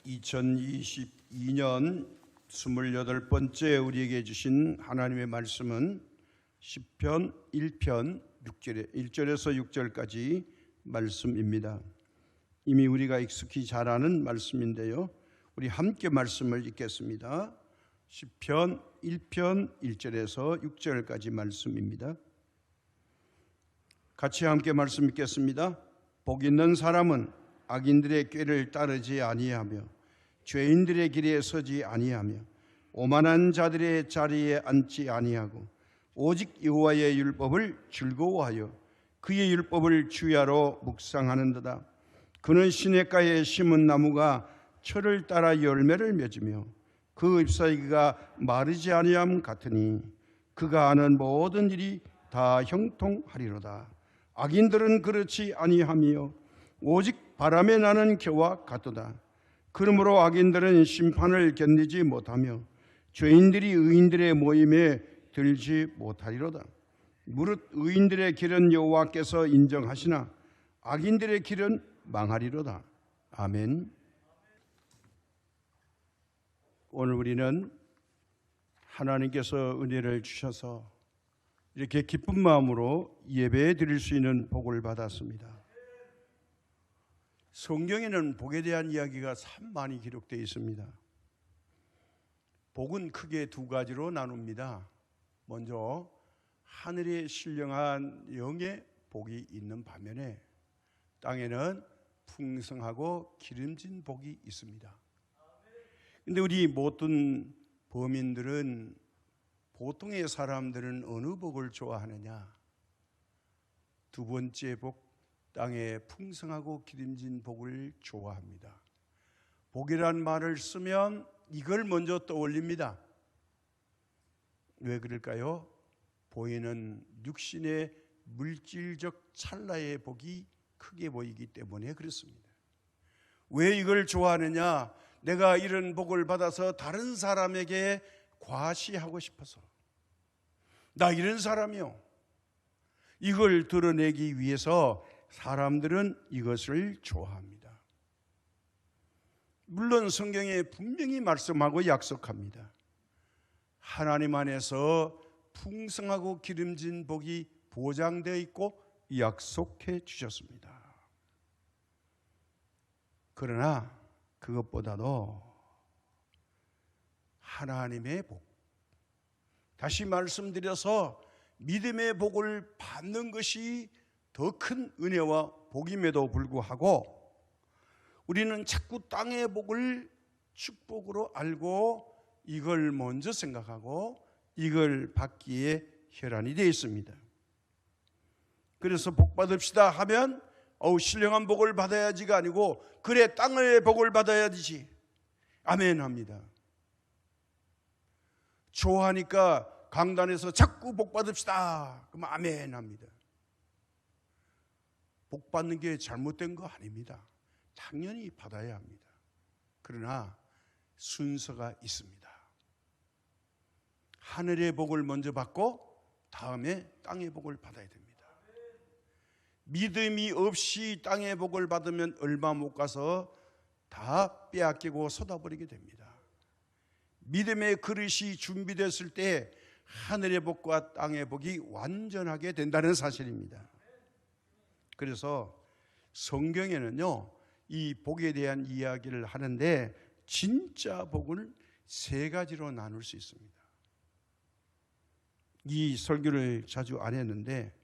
2022년 28번째 우리에게 주신 하나님의 말씀은 시편 1편 1절에서 6절까지 말씀입니다. 이미 우리가 익숙히 잘 아는 말씀인데요, 우리 함께 말씀을 읽겠습니다. 시편 1편 1절에서 6절까지 말씀입니다. 같이 함께 말씀 읽겠습니다. 복 있는 사람은 악인들의 꾀를 따르지 아니하며 죄인들의 길에 서지 아니하며 오만한 자들의 자리에 앉지 아니하고 오직 여호와의 율법을 즐거워하여 그의 율법을 주야로 묵상하는도다. 그는 시냇가에 심은 나무가 철을 따라 열매를 맺으며 그 잎사귀가 마르지 아니함 같으니 그가 하는 모든 일이 다 형통하리로다. 악인들은 그렇지 아니하며 오직 바람에 나는 겨와 같도다. 그러므로 악인들은 심판을 견디지 못하며 죄인들이 의인들의 모임에 들지 못하리로다. 무릇 의인들의 길은 여호와께서 인정하시나 악인들의 길은 망하리로다. 아멘. 오늘 우리는 하나님께서 은혜를 주셔서 이렇게 기쁜 마음으로 예배 드릴 수 있는 복을 받았습니다. 성경에는 복에 대한 이야기가 참 많이 기록되어 있습니다. 복은 크게 두 가지로 나눕니다. 먼저 하늘에 신령한 영의 복이 있는 반면에 땅에는 풍성하고 기름진 복이 있습니다. 그런데 우리 모든 범인들은, 보통의 사람들은 어느 복을 좋아하느냐? 두 번째 복, 땅에 풍성하고 기름진 복을 좋아합니다. 복이란 말을 쓰면 이걸 먼저 떠올립니다. 왜 그럴까요? 보이는 육신의 물질적 찰나의 복이 크게 보이기 때문에 그렇습니다. 왜 이걸 좋아하느냐? 내가 이런 복을 받아서 다른 사람에게 과시하고 싶어서. 나 이런 사람이요. 이걸 드러내기 위해서 사람들은 이것을 좋아합니다. 물론 성경에 분명히 말씀하고 약속합니다. 하나님 안에서 풍성하고 기름진 복이 보장되어 있고 약속해 주셨습니다. 그러나 그것보다도 하나님의 복, 다시 말씀드려서 믿음의 복을 받는 것이 더 큰 은혜와 복임에도 불구하고 우리는 자꾸 땅의 복을 축복으로 알고 이걸 먼저 생각하고 이걸 받기에 혈안이 되어 있습니다. 그래서 복 받읍시다 하면 신령한 복을 받아야지가 아니고 그래 땅의 복을 받아야 되지. 아멘 합니다. 좋아하니까 강단에서 자꾸 복 받읍시다. 그럼 아멘 합니다. 복 받는 게 잘못된 거 아닙니다. 당연히 받아야 합니다. 그러나 순서가 있습니다. 하늘의 복을 먼저 받고 다음에 땅의 복을 받아야 됩니다. 믿음이 없이 땅의 복을 받으면 얼마 못 가서 다 빼앗기고 쏟아버리게 됩니다. 믿음의 그릇이 준비됐을 때 하늘의 복과 땅의 복이 완전하게 된다는 사실입니다. 그래서 성경에는요, 이 복에 대한 이야기를 하는데 진짜 복을 세 가지로 나눌 수 있습니다. 이 설교를 자주 안 했는데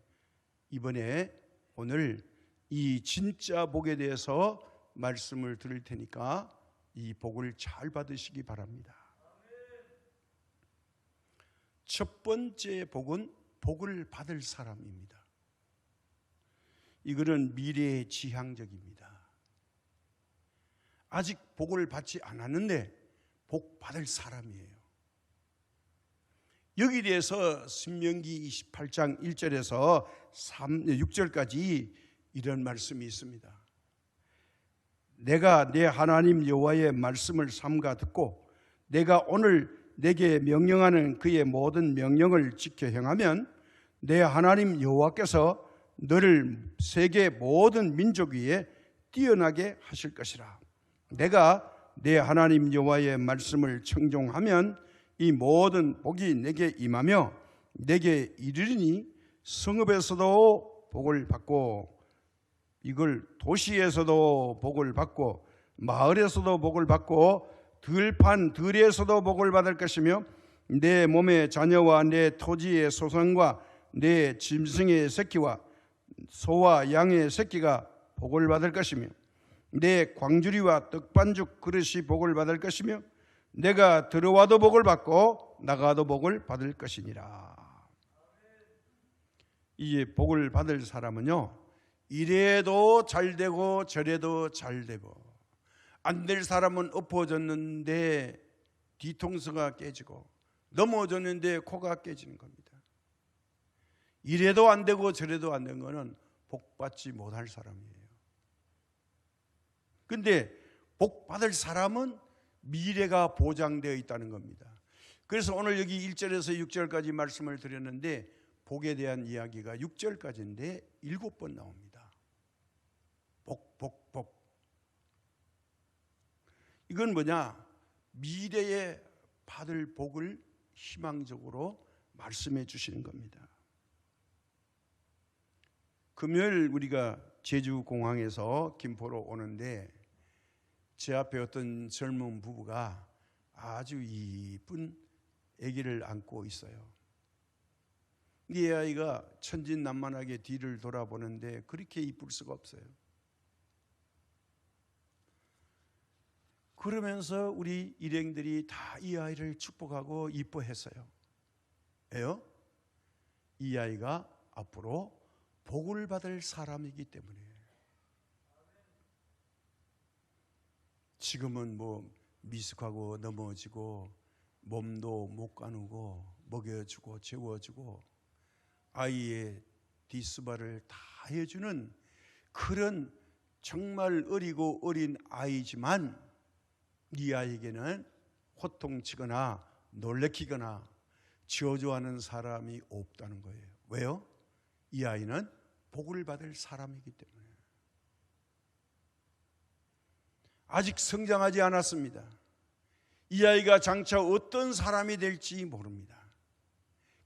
이번에 오늘 이 진짜 복에 대해서 말씀을 드릴 테니까 이 복을 잘 받으시기 바랍니다. 첫 번째 복은 복을 받을 사람입니다. 이거는 미래지향적입니다. 아직 복을 받지 않았는데 복 받을 사람이에요. 여기에 대해서 신명기 28장 1절에서 6절까지 이런 말씀이 있습니다. 내가 내 하나님 여호와의 말씀을 삼가 듣고 내가 오늘 내게 명령하는 그의 모든 명령을 지켜 행하면 내 하나님 여호와께서 너를 세계 모든 민족 위에 뛰어나게 하실 것이라. 내가 내 하나님 여호와의 말씀을 청종하면 이 모든 복이 내게 임하며 내게 이르리니 성읍에서도 복을 받고 이걸 도시에서도 복을 받고 마을에서도 복을 받고 들판 들에서도 복을 받을 것이며 내 몸의 자녀와 내 토지의 소산과 내 짐승의 새끼와 소와 양의 새끼가 복을 받을 것이며 내 광주리와 떡반죽 그릇이 복을 받을 것이며 내가 들어와도 복을 받고 나가도 복을 받을 것이니라. 이 복을 받을 사람은요, 이래도 잘 되고 저래도 잘 되고, 안 될 사람은 엎어졌는데 뒤통수가 깨지고 넘어졌는데 코가 깨지는 겁니다. 이래도 안 되고 저래도 안 된 거는 복 받지 못할 사람이에요. 근데 복 받을 사람은 미래가 보장되어 있다는 겁니다. 그래서 오늘 여기 1절에서 6절까지 말씀을 드렸는데 복에 대한 이야기가 6절까지인데 7번 나옵니다. 복, 복, 복. 이건 뭐냐? 미래에 받을 복을 희망적으로 말씀해 주시는 겁니다. 금요일 우리가 제주공항에서 김포로 오는데 제 앞에 어떤 젊은 부부가 아주 이쁜 아기를 안고 있어요. 이 아이가 천진난만하게 뒤를 돌아보는데 그렇게 이쁠 수가 없어요. 그러면서 우리 일행들이 다 이 아이를 축복하고 이뻐했어요. 왜요? 이 아이가 앞으로 복을 받을 사람이기 때문에. 지금은 뭐 미숙하고 넘어지고 몸도 못 가누고 먹여주고 재워주고 아이의 뒷수발을 다 해주는 그런 정말 어리고 어린 아이지만 이 아이에게는 호통치거나 놀래키거나 저주하는 사람이 없다는 거예요. 왜요? 이 아이는 복을 받을 사람이기 때문에. 아직 성장하지 않았습니다. 이 아이가 장차 어떤 사람이 될지 모릅니다.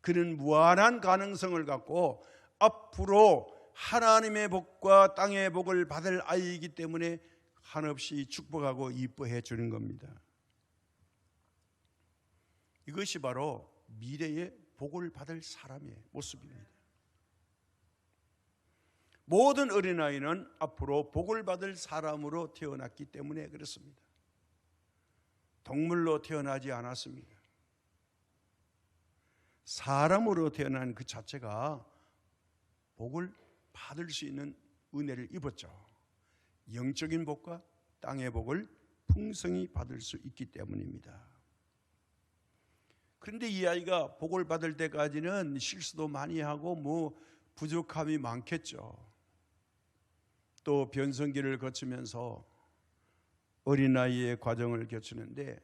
그는 무한한 가능성을 갖고 앞으로 하나님의 복과 땅의 복을 받을 아이이기 때문에 한없이 축복하고 이뻐해 주는 겁니다. 이것이 바로 미래의 복을 받을 사람의 모습입니다. 모든 어린아이는 앞으로 복을 받을 사람으로 태어났기 때문에 그렇습니다. 동물로 태어나지 않았습니다. 사람으로 태어난 그 자체가 복을 받을 수 있는 은혜를 입었죠. 영적인 복과 땅의 복을 풍성히 받을 수 있기 때문입니다. 그런데 이 아이가 복을 받을 때까지는 실수도 많이 하고 뭐 부족함이 많겠죠. 또 변성기를 거치면서 어린아이의 과정을 거치는데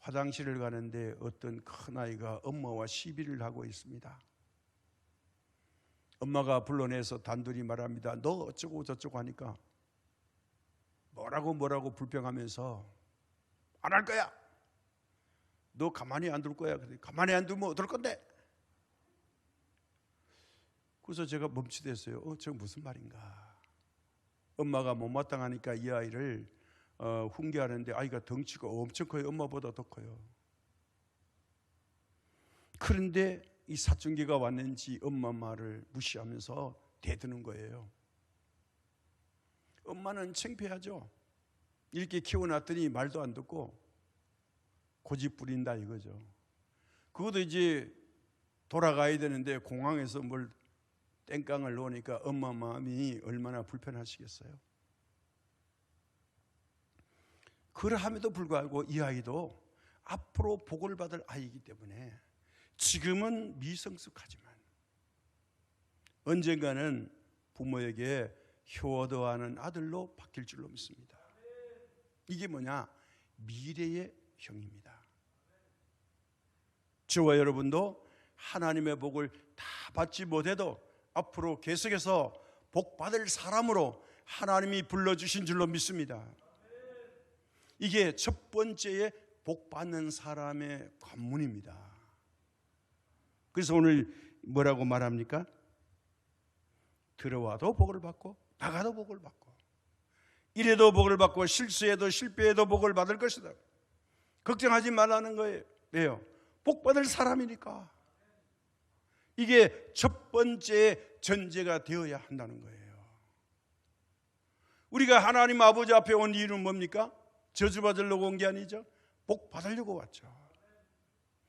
화장실을 가는데 어떤 큰아이가 엄마와 시비를 하고 있습니다. 엄마가 불러내서 단둘이 말합니다. 너 어쩌고 저쩌고 하니까 뭐라고 불평하면서 안 할 거야. 너 가만히 안 둘 거야. 가만히 안 두면 어떨 건데? 그래서 제가 멈칫했어요. 저 무슨 말인가? 엄마가 못마땅하니까 이 아이를 훈계하는데 아이가 덩치가 엄청 커요. 엄마보다 더 커요. 그런데 이 사춘기가 왔는지 엄마 말을 무시하면서 대드는 거예요. 엄마는 창피하죠. 이렇게 키워놨더니 말도 안 듣고 고집 부린다 이거죠. 그것도 이제 돌아가야 되는데 공항에서 뭘 땡깡을 놓으니까 엄마 마음이 얼마나 불편하시겠어요. 그러함에도 불구하고 이 아이도 앞으로 복을 받을 아이이기 때문에 지금은 미성숙하지만 언젠가는 부모에게 효도하는 아들로 바뀔 줄로 믿습니다. 이게 뭐냐? 미래의 형입니다. 저와 여러분도 하나님의 복을 다 받지 못해도 앞으로 계속해서 복 받을 사람으로 하나님이 불러주신 줄로 믿습니다. 이게 첫 번째의 복 받는 사람의 관문입니다. 그래서 오늘 뭐라고 말합니까? 들어와도 복을 받고 나가도 복을 받고 이래도 복을 받고 실수해도 실패해도 복을 받을 것이다. 걱정하지 말라는 거예요. 왜요? 복 받을 사람이니까. 이게 첫 번째 전제가 되어야 한다는 거예요. 우리가 하나님 아버지 앞에 온 이유는 뭡니까? 저주받으려고 온 게 아니죠. 복 받으려고 왔죠.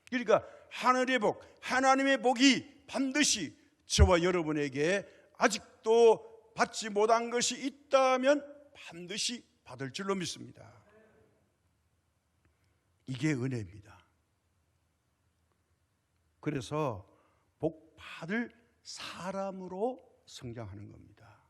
그러니까 하늘의 복, 하나님의 복이 반드시 저와 여러분에게 아직도 받지 못한 것이 있다면 반드시 받을 줄로 믿습니다. 이게 은혜입니다. 그래서 복 받을 사람으로 성장하는 겁니다.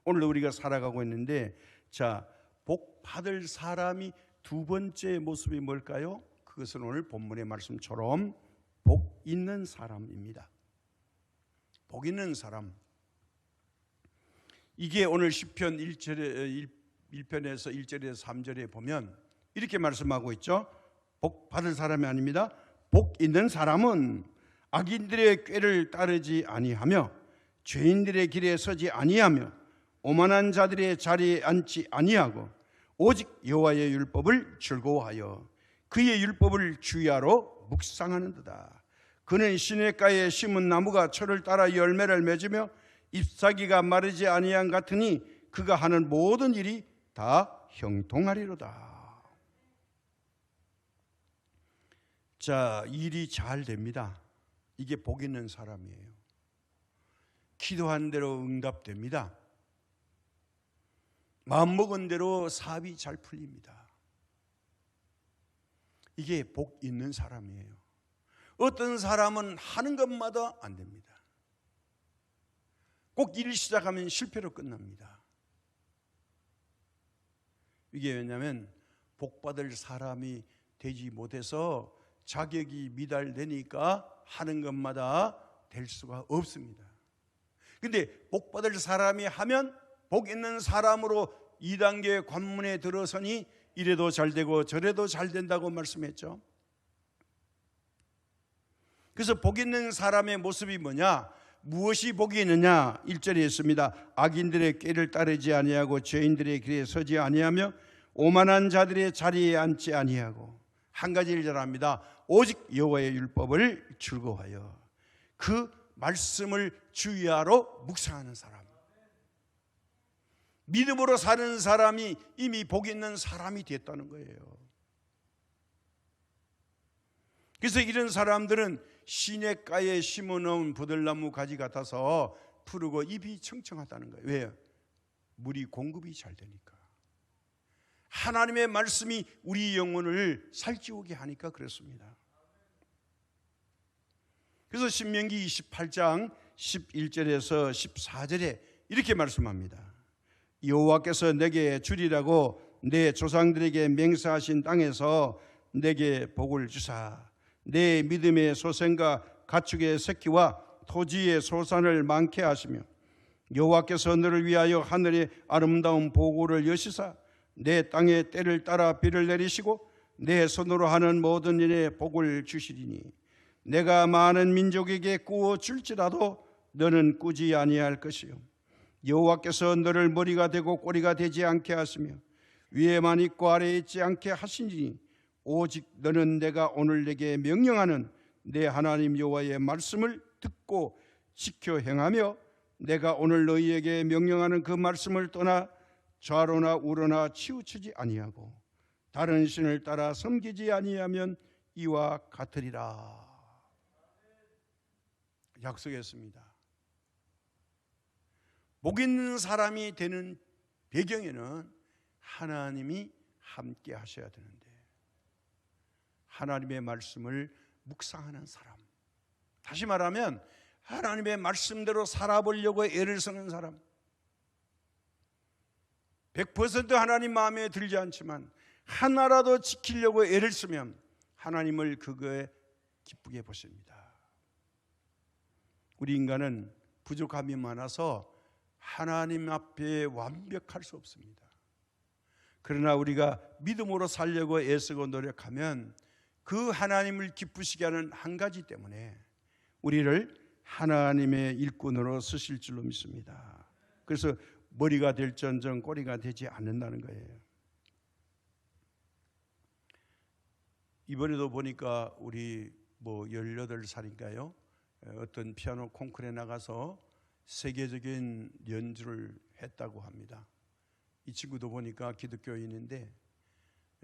오늘 우리가 살아가고 있는데, 자, 복 받을 사람이 두 번째 모습이 뭘까요? 그것은 오늘 본문의 말씀처럼 복 있는 사람입니다. 복 있는 사람. 이게 오늘 시편 1편에서 1절에서 3절에 보면 이렇게 말씀하고 있죠. 복 받을 사람이 아닙니다. 복 있는 사람은 악인들의 꾀를 따르지 아니하며 죄인들의 길에 서지 아니하며 오만한 자들의 자리에 앉지 아니하고 오직 여호와의 율법을 즐거워하여 그의 율법을 주야로 묵상하는도다. 그는 시냇가에 심은 나무가 철을 따라 열매를 맺으며 잎사귀가 마르지 아니한 같으니 그가 하는 모든 일이 다 형통하리로다. 자, 일이 잘 됩니다. 이게 복 있는 사람이에요. 기도한 대로 응답됩니다. 마음먹은 대로 사업이 잘 풀립니다. 이게 복 있는 사람이에요. 어떤 사람은 하는 것마다 안 됩니다. 꼭 일을 시작하면 실패로 끝납니다. 이게 왜냐하면 복받을 사람이 되지 못해서 자격이 미달되니까 하는 것마다 될 수가 없습니다. 근데 복받을 사람이 하면 복 있는 사람으로 2단계 관문에 들어서니 이래도 잘 되고 저래도 잘 된다고 말씀했죠. 그래서 복 있는 사람의 모습이 뭐냐? 무엇이 복이 있느냐? 1절에 있습니다. 악인들의 꾀를 따르지 아니하고 죄인들의 길에 서지 아니하며 오만한 자들의 자리에 앉지 아니하고, 한 가지를 잘합니다. 오직 여호와의 율법을 즐거워하여 그 말씀을 주야로 묵상하는 사람. 믿음으로 사는 사람이 이미 복 있는 사람이 됐다는 거예요. 그래서 이런 사람들은 시냇가에 심어놓은 부들나무 가지 같아서 푸르고 잎이 청청하다는 거예요. 왜요? 물이 공급이 잘 되니까. 하나님의 말씀이 우리 영혼을 살찌우게 하니까 그렇습니다. 그래서 신명기 28장 11절에서 14절에 이렇게 말씀합니다. 여호와께서 내게 주리라고 내 조상들에게 맹세하신 땅에서 내게 복을 주사 내 믿음의 소생과 가축의 새끼와 토지의 소산을 많게 하시며 여호와께서 너를 위하여 하늘의 아름다운 보고를 여시사 내 땅에 때를 따라 비를 내리시고 내 손으로 하는 모든 일에 복을 주시리니 내가 많은 민족에게 꾸어 줄지라도 너는 꾸지 아니할 것이요 여호와께서 너를 머리가 되고 꼬리가 되지 않게 하시며 위에만 있고 아래에 있지 않게 하시니 오직 너는 내가 오늘 내게 명령하는 내 하나님 여호와의 말씀을 듣고 지켜 행하며 내가 오늘 너희에게 명령하는 그 말씀을 떠나 좌로나 우로나 치우치지 아니하고 다른 신을 따라 섬기지 아니하면 이와 같으리라. 약속했습니다. 복 있는 사람이 되는 배경에는 하나님이 함께 하셔야 되는데, 하나님의 말씀을 묵상하는 사람, 다시 말하면 하나님의 말씀대로 살아보려고 애를 쓰는 사람, 100% 하나님 마음에 들지 않지만 하나라도 지키려고 애를 쓰면 하나님을 그거에 기쁘게 보십니다. 우리 인간은 부족함이 많아서 하나님 앞에 완벽할 수 없습니다. 그러나 우리가 믿음으로 살려고 애쓰고 노력하면 그 하나님을 기쁘시게 하는 한 가지 때문에 우리를 하나님의 일꾼으로 쓰실 줄로 믿습니다. 그래서 머리가 될전정 꼬리가 되지 않는다는 거예요. 이번에도 보니까 우리 18살인가요? 어떤 피아노 콩쿠르에 나가서 세계적인 연주를 했다고 합니다. 이 친구도 보니까 기독교인인데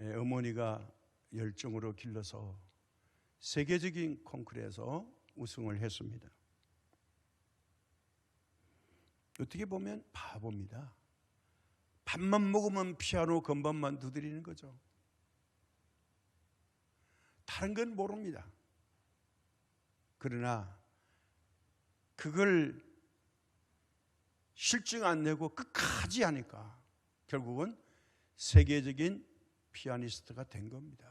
어머니가 열정으로 길러서 세계적인 콩쿠르에서 우승을 했습니다. 어떻게 보면 바보입니다. 밥만 먹으면 피아노 건반만 두드리는 거죠. 다른 건 모릅니다. 그러나 그걸 실증 안 내고 끝까지 하니까 결국은 세계적인 피아니스트가 된 겁니다.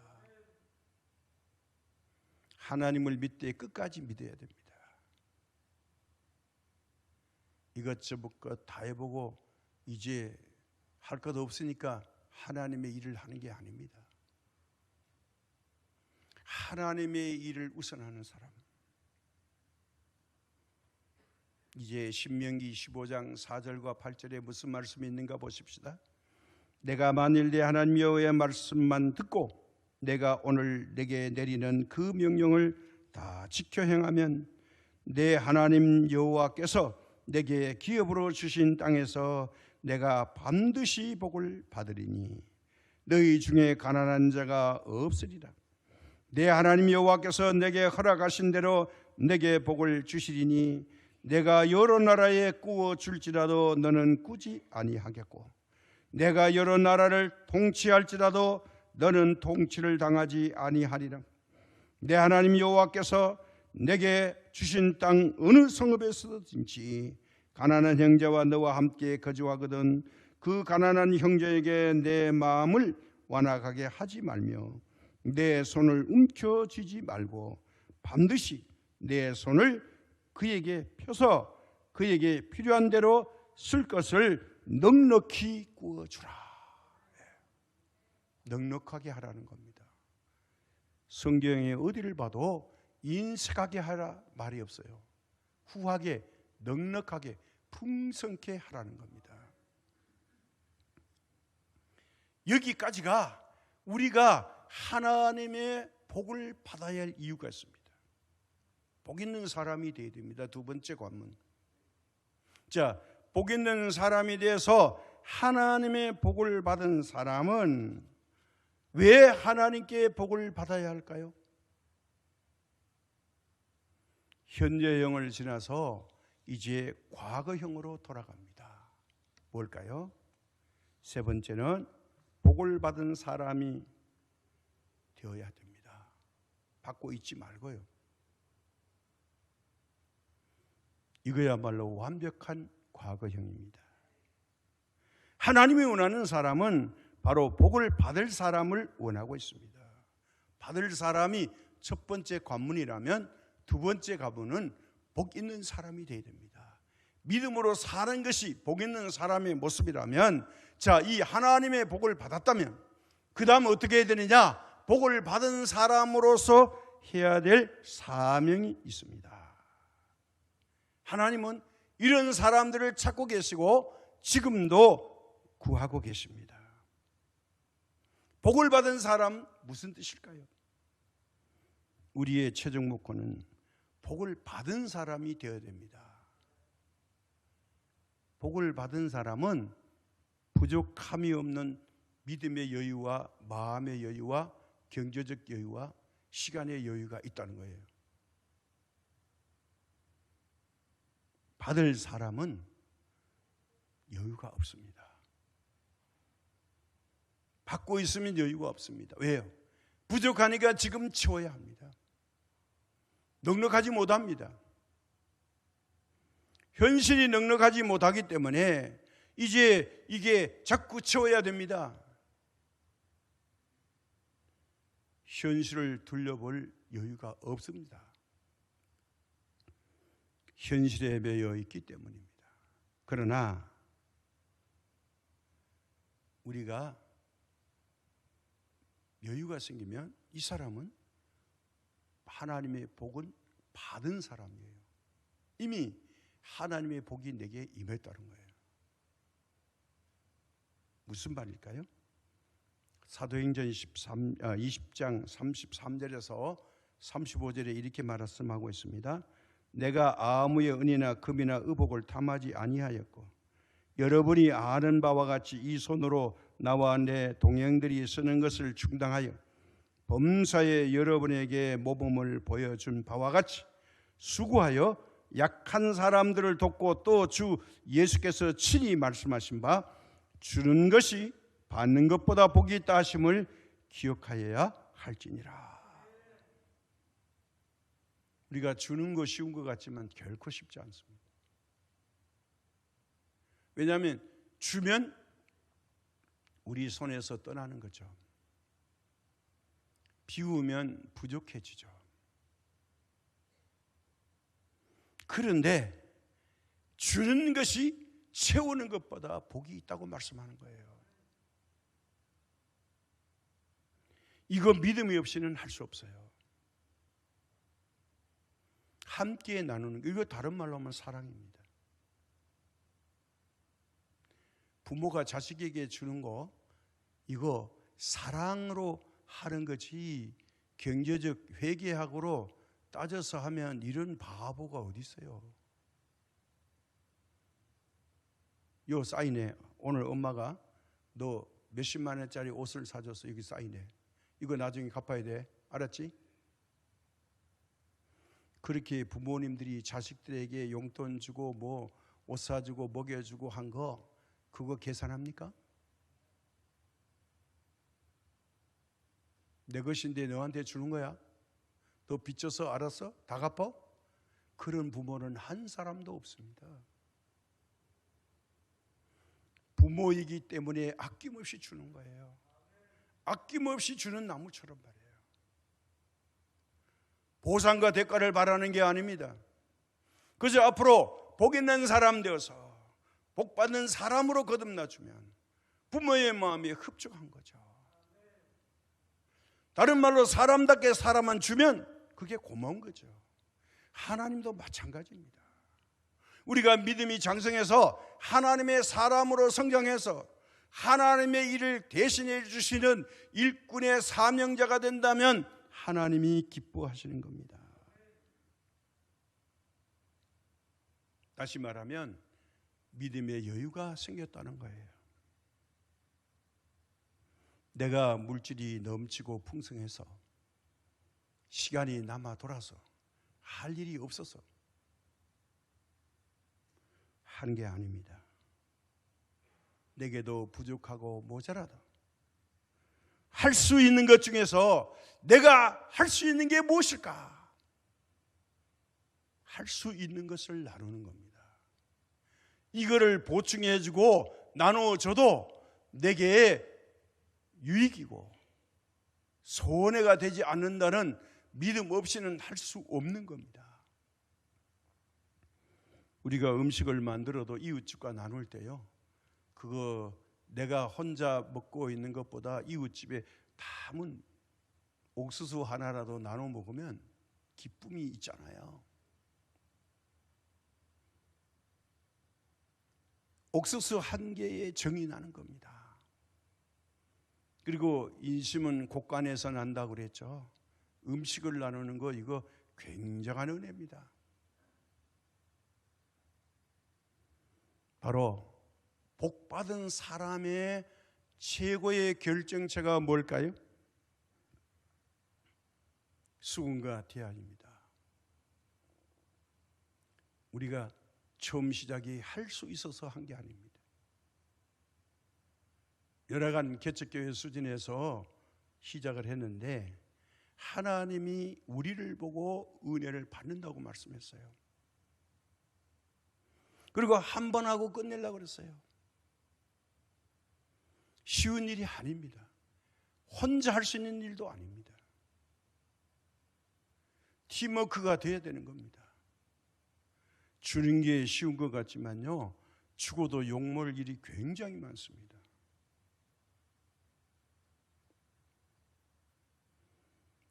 하나님을 믿되 끝까지 믿어야 됩니다. 이것저것 것 다 해보고 이제 할 것 없으니까 하나님의 일을 하는 게 아닙니다. 하나님의 일을 우선하는 사람. 이제 신명기 15장 4절과 8절에 무슨 말씀이 있는가 보십시다. 내가 만일 내 하나님 여호와의 말씀만 듣고 내가 오늘 내게 내리는 그 명령을 다 지켜 행하면 내 하나님 여호와께서 내게 기업으로 주신 땅에서 내가 반드시 복을 받으리니 너희 중에 가난한 자가 없으리라. 내 하나님 여호와께서 내게 허락하신 대로 내게 복을 주시리니 내가 여러 나라에 꾸어 줄지라도 너는 꾸지 아니하겠고 내가 여러 나라를 통치할지라도 너는 통치를 당하지 아니하리라. 내 하나님 여호와께서 내게 주신 땅 어느 성읍에서든지 가난한 형제와 너와 함께 거주하거든 그 가난한 형제에게 내 마음을 완악하게 하지 말며 내 손을 움켜쥐지 말고 반드시 내 손을 그에게 펴서 그에게 필요한 대로 쓸 것을 넉넉히 구워주라. 넉넉하게 하라는 겁니다. 성경에 어디를 봐도 인색하게 하라 말이 없어요. 후하게, 넉넉하게, 풍성케 하라는 겁니다. 여기까지가 우리가 하나님의 복을 받아야 할 이유가 있습니다. 복 있는 사람이 되어야 됩니다. 두 번째 관문. 자, 복 있는 사람이 돼서 하나님의 복을 받은 사람은 왜 하나님께 복을 받아야 할까요? 현재형을 지나서 이제 과거형으로 돌아갑니다. 뭘까요? 세 번째는 복을 받은 사람이 되어야 됩니다. 받고 있지 말고요. 이거야말로 완벽한 과거형입니다. 하나님이 원하는 사람은 바로 복을 받을 사람을 원하고 있습니다. 받을 사람이 첫 번째 관문이라면 두 번째 관문은 복 있는 사람이 되어야 됩니다. 믿음으로 사는 것이 복 있는 사람의 모습이라면, 자, 이 하나님의 복을 받았다면 그 다음 어떻게 해야 되느냐? 복을 받은 사람으로서 해야 될 사명이 있습니다. 하나님은 이런 사람들을 찾고 계시고 지금도 구하고 계십니다. 복을 받은 사람 무슨 뜻일까요? 우리의 최종 목표는 복을 받은 사람이 되어야 됩니다. 복을 받은 사람은 부족함이 없는 믿음의 여유와 마음의 여유와 경제적 여유와 시간의 여유가 있다는 거예요. 받을 사람은 여유가 없습니다. 받고 있으면 여유가 없습니다. 왜요? 부족하니까 지금 채워야 합니다. 넉넉하지 못합니다. 현실이 넉넉하지 못하기 때문에 이제 이게 자꾸 채워야 됩니다. 현실을 돌려볼 여유가 없습니다. 현실에 매여 있기 때문입니다. 그러나 우리가 여유가 생기면 이 사람은 하나님의 복은 받은 사람이에요. 이미 하나님의 복이 내게 임했다는 거예요. 무슨 말일까요? 사도행전 20장 33절에서 35절에 이렇게 말씀하고 있습니다. 내가 아무의 은이나 금이나 의복을 탐하지 아니하였고 여러분이 아는 바와 같이 이 손으로 나와 내 동행들이 쓰는 것을 충당하여 범사에 여러분에게 모범을 보여준 바와 같이 수고하여 약한 사람들을 돕고 또 주 예수께서 친히 말씀하신 바 주는 것이 받는 것보다 복이 있다 하심을 기억하여야 할지니라. 우리가 주는 거 쉬운 것 같지만 결코 쉽지 않습니다. 왜냐하면 주면 우리 손에서 떠나는 거죠. 비우면 부족해지죠. 그런데 주는 것이 채우는 것보다 복이 있다고 말씀하는 거예요. 이거 믿음이 없이는 할 수 없어요. 함께 나누는 거, 이거 다른 말로 하면 사랑입니다. 부모가 자식에게 주는 거, 이거 사랑으로 하는 거지 경제적 회계학으로 따져서 하면 이런 바보가 어디 있어요. 요 사인해. 오늘 엄마가 너 몇십만 원짜리 옷을 사줬어. 여기 사인해. 이거 나중에 갚아야 돼. 알았지? 그렇게 부모님들이 자식들에게 용돈 주고 뭐 옷 사주고 먹여주고 한 거 그거 계산합니까? 내 것인데 너한테 주는 거야? 너 빚져서 알았어? 다 갚아? 그런 부모는 한 사람도 없습니다. 부모이기 때문에 아낌없이 주는 거예요. 아낌없이 주는 나무처럼 말이에요. 보상과 대가를 바라는 게 아닙니다. 그래서 앞으로 복 있는 사람 되어서 복 받는 사람으로 거듭나주면 부모의 마음이 흡족한 거죠. 다른 말로 사람답게 사람만 주면 그게 고마운 거죠. 하나님도 마찬가지입니다. 우리가 믿음이 장성해서 하나님의 사람으로 성장해서 하나님의 일을 대신해 주시는 일꾼의 사명자가 된다면 하나님이 기뻐하시는 겁니다. 다시 말하면 믿음의 여유가 생겼다는 거예요. 내가 물질이 넘치고 풍성해서 시간이 남아 돌아서 할 일이 없어서 한 게 아닙니다. 내게도 부족하고 모자라다. 할 수 있는 것 중에서 내가 할 수 있는 게 무엇일까? 할 수 있는 것을 나누는 겁니다. 이거를 보충해주고 나눠줘도 내게 유익이고 손해가 되지 않는다는 믿음 없이는 할 수 없는 겁니다. 우리가 음식을 만들어도 이웃집과 나눌 때요, 그거 내가 혼자 먹고 있는 것보다 이웃집에 담은 옥수수 하나라도 나눠 먹으면 기쁨이 있잖아요. 옥수수 한 개에 정이 나는 겁니다. 그리고 인심은 곳간에서 난다고 그랬죠. 음식을 나누는 거 이거 굉장한 은혜입니다. 바로 복받은 사람의 최고의 결정체가 뭘까요? 수군과 대안입니다. 우리가 처음 시작이 할 수 있어서 한 게 아닙니다. 열악한 개척교회 수준에서 시작을 했는데 하나님이 우리를 보고 은혜를 받는다고 말씀했어요. 그리고 한 번 하고 끝내려고 그랬어요. 쉬운 일이 아닙니다. 혼자 할 수 있는 일도 아닙니다. 팀워크가 돼야 되는 겁니다. 주는 게 쉬운 것 같지만요, 죽어도 욕먹을 일이 굉장히 많습니다.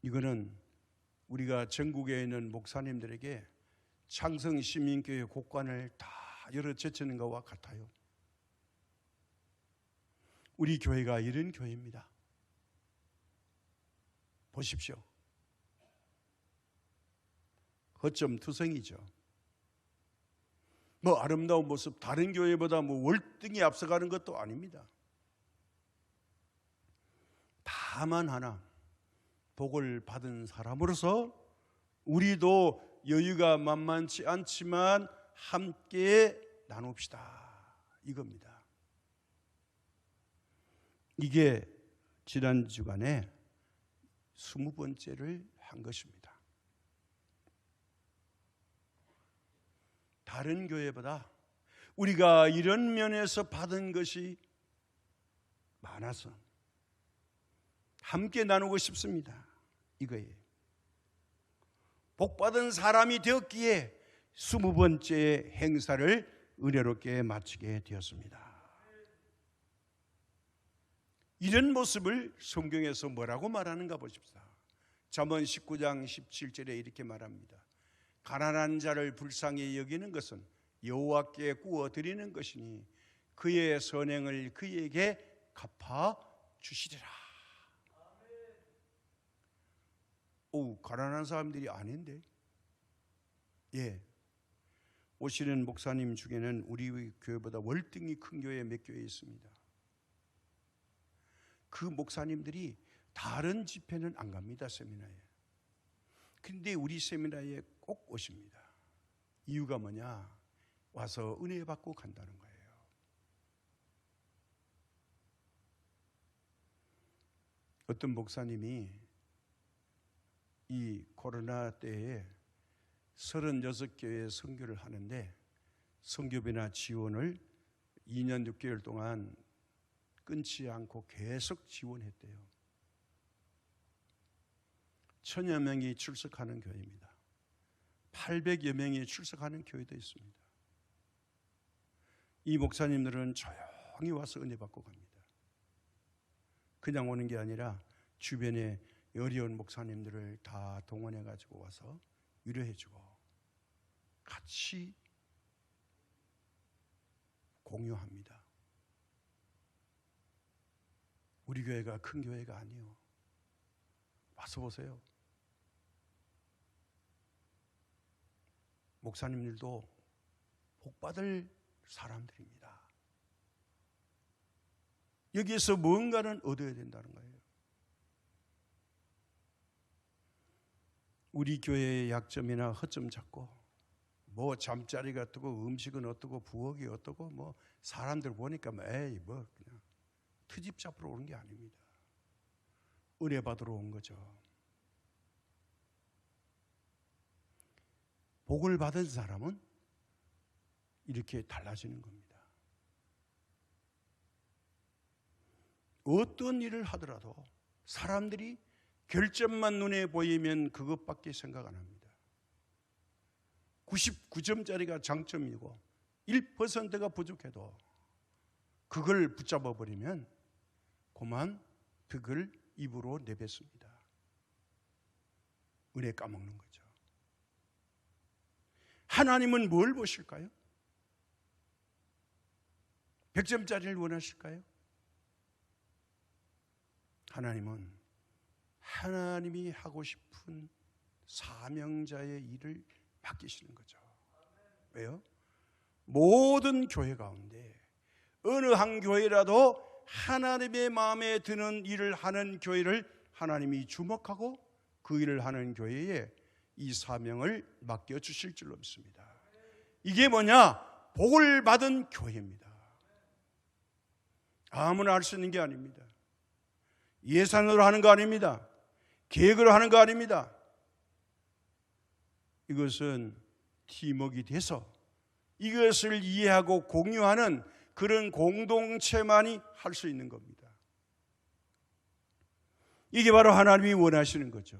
이거는 우리가 전국에 있는 목사님들에게 창성시민교회 곳간을 다 열어 제치는 것과 같아요. 우리 교회가 이런 교회입니다. 보십시오. 허점투성이죠. 뭐 아름다운 모습, 다른 교회보다 뭐 월등히 앞서가는 것도 아닙니다. 다만 하나, 복을 받은 사람으로서 우리도 여유가 만만치 않지만 함께 나눕시다, 이겁니다. 이게 지난 주간에 20번째를 한 것입니다. 다른 교회보다 우리가 이런 면에서 받은 것이 많아서 함께 나누고 싶습니다. 이거예요. 복받은 사람이 되었기에 20번째 행사를 은혜롭게 마치게 되었습니다. 이런 모습을 성경에서 뭐라고 말하는가 보십시오. 잠언 19장 17절에 이렇게 말합니다. 가난한 자를 불쌍히 여기는 것은 여호와께 구워 드리는 것이니 그의 선행을 그에게 갚아 주시리라. 오, 가난한 사람들이 아닌데. 예, 오시는 목사님 중에는 우리 교회보다 월등히 큰 교회 몇 교회 있습니다. 그 목사님들이 다른 집회는 안 갑니다, 세미나에. 근데 우리 세미나에 꼭 오십니다. 이유가 뭐냐? 와서 은혜 받고 간다는 거예요. 어떤 목사님이 이 코로나 때에 36교회 선교를 하는데 선교비나 지원을 2년 6개월 동안 끊지 않고 계속 지원했대요. 1000여 명이 출석하는 교회입니다. 800여 명이 출석하는 교회도 있습니다. 이 목사님들은 조용히 와서 은혜 받고 갑니다. 그냥 오는 게 아니라 주변에 어려운 목사님들을 다 동원해 가지고 와서 위로해 주고 같이 공유합니다. 우리 교회가 큰 교회가 아니에요. 와서 보세요. 목사님들도 복받을 사람들입니다. 여기에서 뭔가는 얻어야 된다는 거예요. 우리 교회의 약점이나 허점 잡고 뭐 잠자리가 어떻고 음식은 어떻고 부엌이 어떻고 뭐 사람들 보니까 에이 뭐 그냥 트집 잡으러 오는 게 아닙니다. 은혜 받으러 온 거죠. 복을 받은 사람은 이렇게 달라지는 겁니다. 어떤 일을 하더라도 사람들이 결점만 눈에 보이면 그것밖에 생각 안 합니다. 99점짜리가 장점이고 1%가 부족해도 그걸 붙잡아 버리면 그만 그걸 입으로 내뱉습니다. 은혜 까먹는 거죠. 하나님은 뭘 보실까요? 100점짜리를 원하실까요? 하나님은 하나님이 하고 싶은 사명자의 일을 맡기시는 거죠. 왜요? 모든 교회 가운데 어느 한 교회라도 하나님의 마음에 드는 일을 하는 교회를 하나님이 주목하고 그 일을 하는 교회에 이 사명을 맡겨주실 줄로 믿습니다. 이게 뭐냐? 복을 받은 교회입니다. 아무나 할 수 있는 게 아닙니다. 예산으로 하는 거 아닙니다. 계획으로 하는 거 아닙니다. 이것은 팀워크가 돼서 이것을 이해하고 공유하는 그런 공동체만이 할 수 있는 겁니다. 이게 바로 하나님이 원하시는 거죠.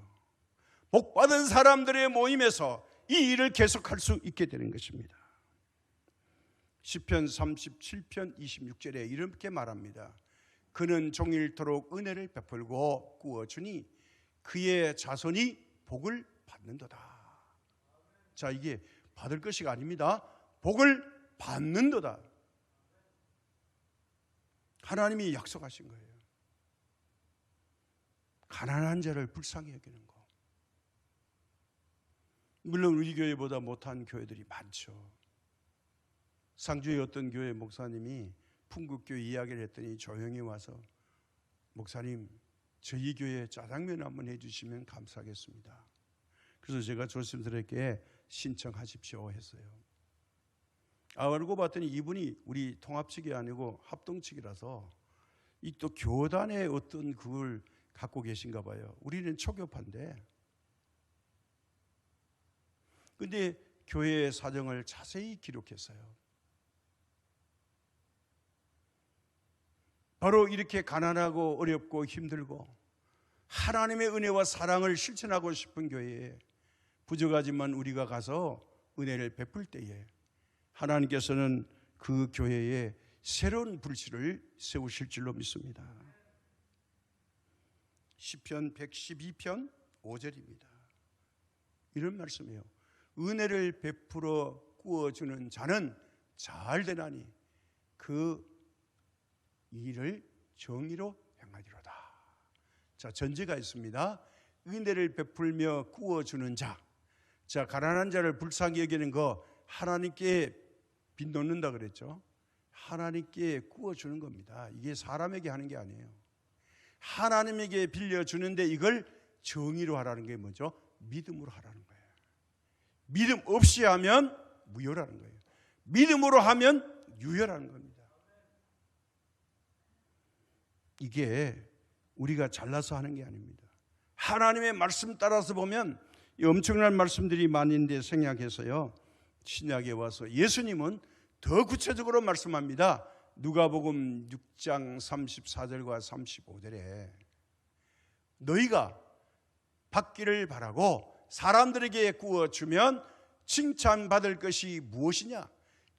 복받은 사람들의 모임에서 이 일을 계속할 수 있게 되는 것입니다. 시편 37편 26절에 이렇게 말합니다. 그는 종일토록 은혜를 베풀고 구워주니 그의 자손이 복을 받는도다. 자, 이게 받을 것이 아닙니다. 복을 받는도다. 하나님이 약속하신 거예요. 가난한 자를 불쌍히 여기는 거. 물론 우리 교회보다 못한 교회들이 많죠. 상주의 어떤 교회 목사님이 풍국교회 이야기를 했더니 조용히 와서 목사님, 저희 교회에 짜장면 한번 해주시면 감사하겠습니다. 그래서 제가 조심스럽게 신청하십시오 했어요. 알고 봤더니 이분이 우리 통합측이 아니고 합동측이라서 이 또 교단의 어떤 그걸 갖고 계신가 봐요. 우리는 초교파인데. 근데 교회의 사정을 자세히 기록했어요. 바로 이렇게 가난하고 어렵고 힘들고 하나님의 은혜와 사랑을 실천하고 싶은 교회에 부족하지만 우리가 가서 은혜를 베풀 때에 하나님께서는 그 교회에 새로운 불씨를 세우실 줄로 믿습니다. 시편 112편 5절입니다. 이런 말씀이에요. 은혜를 베풀어 구워주는 자는 잘 되나니 그 일을 정의로 행하리로다. 자, 전제가 있습니다. 은혜를 베풀며 구워주는 자. 자, 가난한 자를 불쌍히 여기는 거 하나님께 빚놓는다 그랬죠. 하나님께 구워주는 겁니다. 이게 사람에게 하는 게 아니에요. 하나님에게 빌려주는데 이걸 정의로 하라는 게 뭐죠? 믿음으로 하라는 거예요. 믿음 없이 하면 무효라는 거예요. 믿음으로 하면 유효라는 겁니다. 이게 우리가 잘나서 하는 게 아닙니다. 하나님의 말씀 따라서 보면 엄청난 말씀들이 많이 있는데 생략해서요. 신약에 와서 예수님은 더 구체적으로 말씀합니다. 누가복음 6장 34절과 35절에 너희가 받기를 바라고 사람들에게 구워주면 칭찬받을 것이 무엇이냐?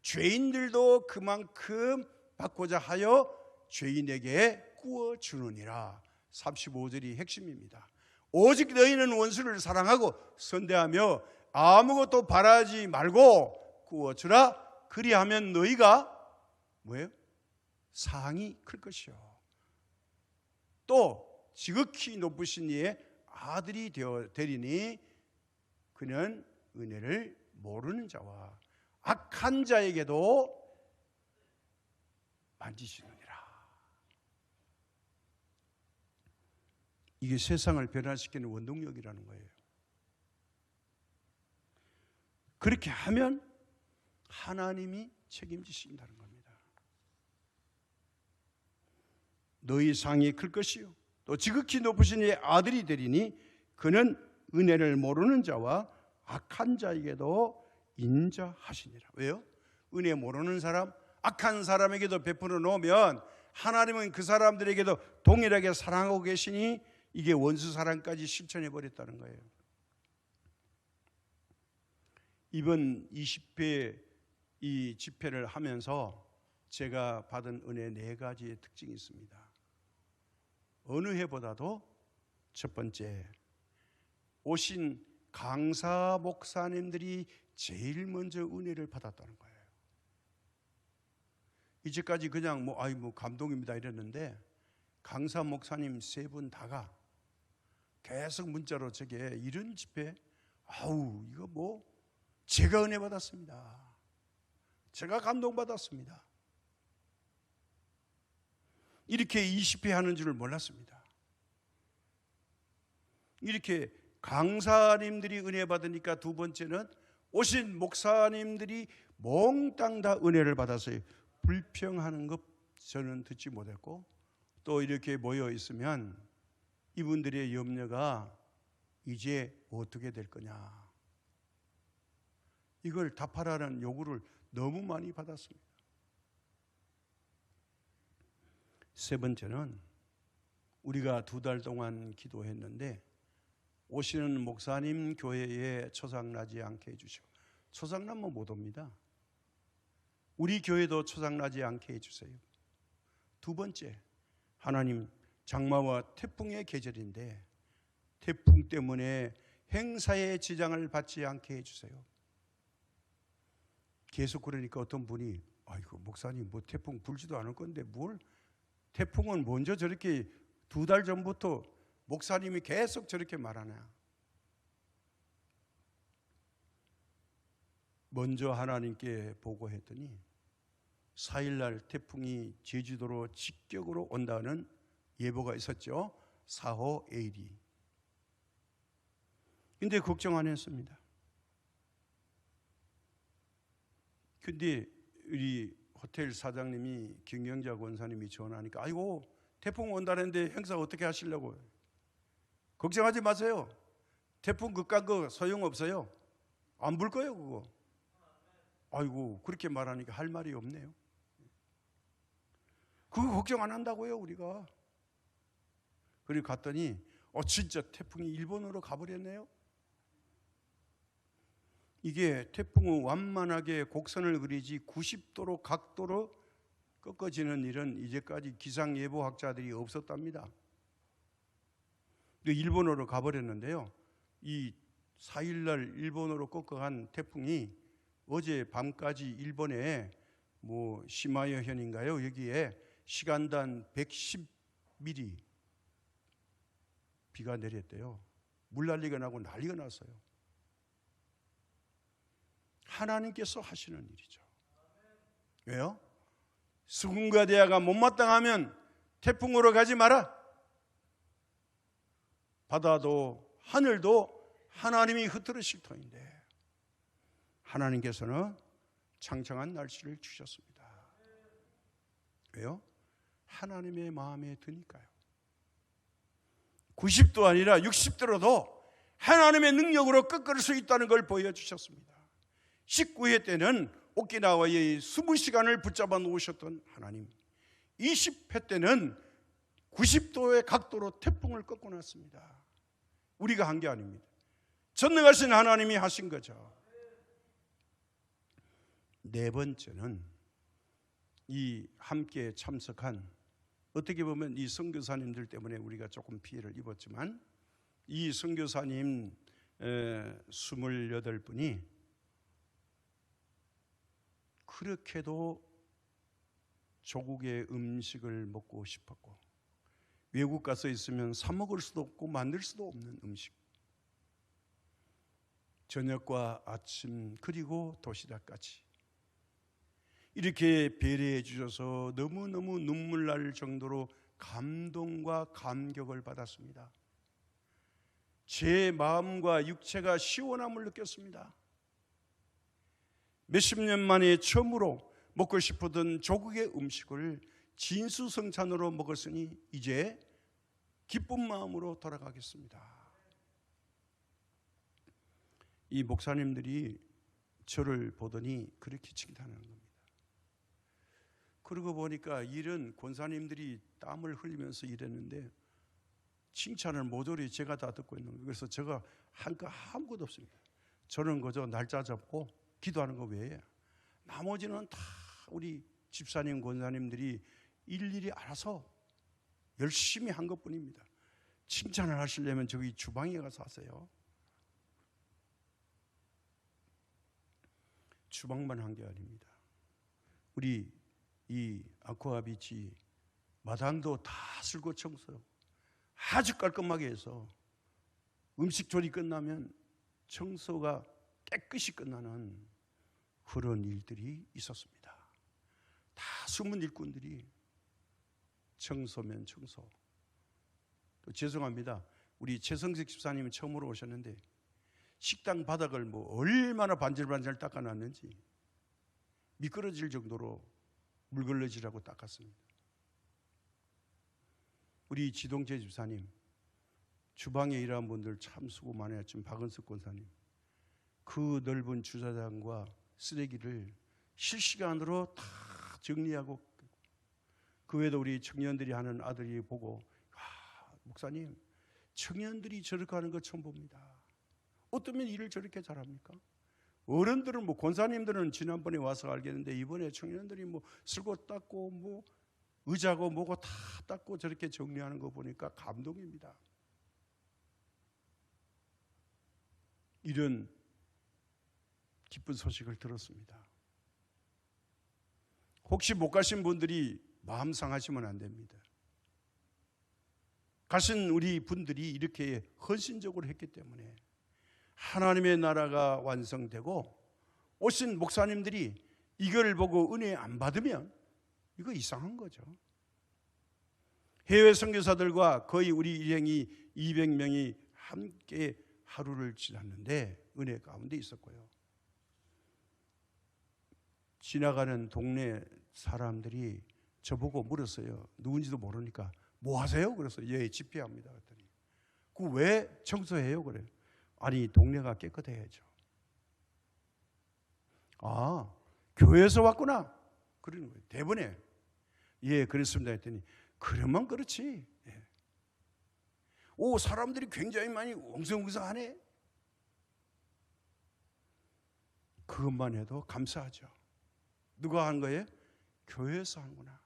죄인들도 그만큼 받고자 하여 죄인에게 구워주느니라. 35절이 핵심입니다. 오직 너희는 원수를 사랑하고 선대하며 아무것도 바라지 말고 구워주라. 그리하면 너희가 뭐예요? 상이 클 것이요. 또 지극히 높으신 이의 아들이 되리니 그는 은혜를 모르는 자와 악한 자에게도 만지시느니라. 이게 세상을 변화시키는 원동력이라는 거예요. 그렇게 하면 하나님이 책임지신다는 겁니다. 너희 상이 클 것이요 또 지극히 높으신 이의 아들이 되리니 그는 은혜를 모르는 자와 악한 자에게도 인자하시니라. 왜요? 은혜 모르는 사람, 악한 사람에게도 베풀어 놓으면 하나님은 그 사람들에게도 동일하게 사랑하고 계시니 이게 원수 사랑까지 실천해 버렸다는 거예요. 이번 20회 이 집회를 하면서 제가 받은 은혜 4가지의 특징이 있습니다. 어느 해보다도 첫 번째, 오신 강사 목사님들이 제일 먼저 은혜를 받았다는 거예요. 이제까지 그냥 감동입니다 이랬는데 강사 목사님 3분 다가 계속 문자로 제게 이런 집회 이거 제가 은혜 받았습니다. 제가 감동받았습니다. 이렇게 20회 하는 줄 몰랐습니다. 이렇게 강사님들이 은혜 받으니까 두 번째는 오신 목사님들이 몽땅 다 은혜를 받아서요. 불평하는 것 저는 듣지 못했고 또 이렇게 모여 있으면 이분들의 염려가 이제 어떻게 될 거냐 이걸 답하라는 요구를 너무 많이 받았습니다. 세 번째는 우리가 2달 동안 기도했는데 오시는 목사님 교회에 초상나지 않게 해주시고 초상나면 못 옵니다. 우리 교회도 초상나지 않게 해주세요. 두 번째, 하나님 장마와 태풍의 계절인데 태풍 때문에 행사에 지장을 받지 않게 해주세요. 계속 그러니까 어떤 분이 아이고 목사님 뭐 태풍 불지도 않을 건데 뭘 태풍은 먼저 저렇게 2달 전부터 목사님이 계속 저렇게 말하나. 먼저 하나님께 보고했더니 4일날 태풍이 제주도로 직격으로 온다는 예보가 있었죠. 4호 AD. 근데 걱정 안 했습니다. 근데 우리 호텔 사장님이 김경자 권사님이 전화하니까 아이고 태풍 온다는데 행사 어떻게 하시려고. 걱정하지 마세요. 태풍 그깟 거 소용없어요. 안 불 거예요 그거. 아이고 그렇게 말하니까 할 말이 없네요. 그거 걱정 안 한다고요 우리가. 그리고 갔더니 진짜 태풍이 일본으로 가버렸네요. 이게 태풍은 완만하게 곡선을 그리지 90도로 각도로 꺾어지는 일은 이제까지 기상예보학자들이 없었답니다. 일본으로 가버렸는데요. 이 4일날 일본으로 꺾어간 태풍이 어제 밤까지 일본에 시마여현인가요? 여기에 시간당 110mm 비가 내렸대요. 물난리가 나고 난리가 났어요. 하나님께서 하시는 일이죠. 왜요? 수군과 대야가 못마땅하면 태풍으로 가지 마라. 바다도 하늘도 하나님이 흩트르실 터인데 하나님께서는 창창한 날씨를 주셨습니다. 왜요? 하나님의 마음에 드니까요. 90도 아니라 60도로도 하나님의 능력으로 꺾을 수 있다는 걸 보여주셨습니다. 19회 때는 오키나와의 20시간을 붙잡아 놓으셨던 하나님, 20회 때는 90도의 각도로 태풍을 꺾어놨습니다. 우리가 한 게 아닙니다. 전능하신 하나님이 하신 거죠. 네 번째는 이 함께 참석한, 어떻게 보면 이 선교사님들 때문에 우리가 조금 피해를 입었지만, 이 선교사님 28분이 그렇게도 조국의 음식을 먹고 싶었고, 외국 가서 있으면 사 먹을 수도 없고 만들 수도 없는 음식, 저녁과 아침 그리고 도시락까지 이렇게 배려해 주셔서 너무너무 눈물 날 정도로 감동과 감격을 받았습니다. 제 마음과 육체가 시원함을 느꼈습니다. 몇십 년 만에 처음으로 먹고 싶었던 조국의 음식을 진수성찬으로 먹었으니 이제 기쁜 마음으로 돌아가겠습니다. 이 목사님들이 저를 보더니 그렇게 칭찬하는 겁니다. 그러고 보니까 일은 권사님들이 땀을 흘리면서 일했는데 칭찬을 모조리 제가 다 듣고 있는 거예요. 그래서 제가 한 거 아무것도 없습니다. 저는 그저 날짜 잡고 기도하는 거 외에 나머지는 다 우리 집사님, 권사님들이 일일이 알아서 열심히 한 것뿐입니다. 칭찬을 하시려면 저기 주방에 가서 하세요. 주방만 한 게 아닙니다. 우리 이 아쿠아비치 마당도 다 쓸고 청소 아주 깔끔하게 해서 음식 조리 끝나면 청소가 깨끗이 끝나는 그런 일들이 있었습니다. 다 숨은 일꾼들이 청소면 청소. 또 죄송합니다. 우리 최성식 집사님은 처음으로 오셨는데 식당 바닥을 얼마나 반질반질 닦아놨는지 미끄러질 정도로 물걸러지라고 닦았습니다. 우리 지동재 집사님, 주방에 일하는 분들 참 수고 많이 했지만 박은석 권사님, 그 넓은 주차장과 쓰레기를 실시간으로 다 정리하고, 그 외에도 우리 청년들이 하는 아들이 보고 목사님 청년들이 저렇게 하는 거 처음 봅니다. 어쩌면 일을 저렇게 잘합니까? 어른들은 권사님들은 지난번에 와서 알겠는데 이번에 청년들이 쓸고 닦고 의자고 뭐고 다 닦고 저렇게 정리하는 거 보니까 감동입니다. 이런 기쁜 소식을 들었습니다. 혹시 못 가신 분들이 마음 상하시면 안 됩니다. 가신 우리 분들이 이렇게 헌신적으로 했기 때문에 하나님의 나라가 완성되고, 오신 목사님들이 이걸 보고 은혜 안 받으면 이거 이상한 거죠. 해외 선교사들과 거의 우리 일행이 200명이 함께 하루를 지났는데 은혜 가운데 있었고요. 지나가는 동네 사람들이 저보고 물었어요. 누군지도 모르니까 뭐 하세요? 그래서 예, 집회합니다. 그랬더니 그 왜 청소해요? 그래요. 아니, 동네가 깨끗해야죠. 아, 교회에서 왔구나. 그러는 거예요. 대번에. 예, 그랬습니다. 했더니 그러면 그렇지. 예. 오, 사람들이 굉장히 많이 엉성엉성하네. 그것만 해도 감사하죠. 누가 한 거예요? 교회에서 하는구나.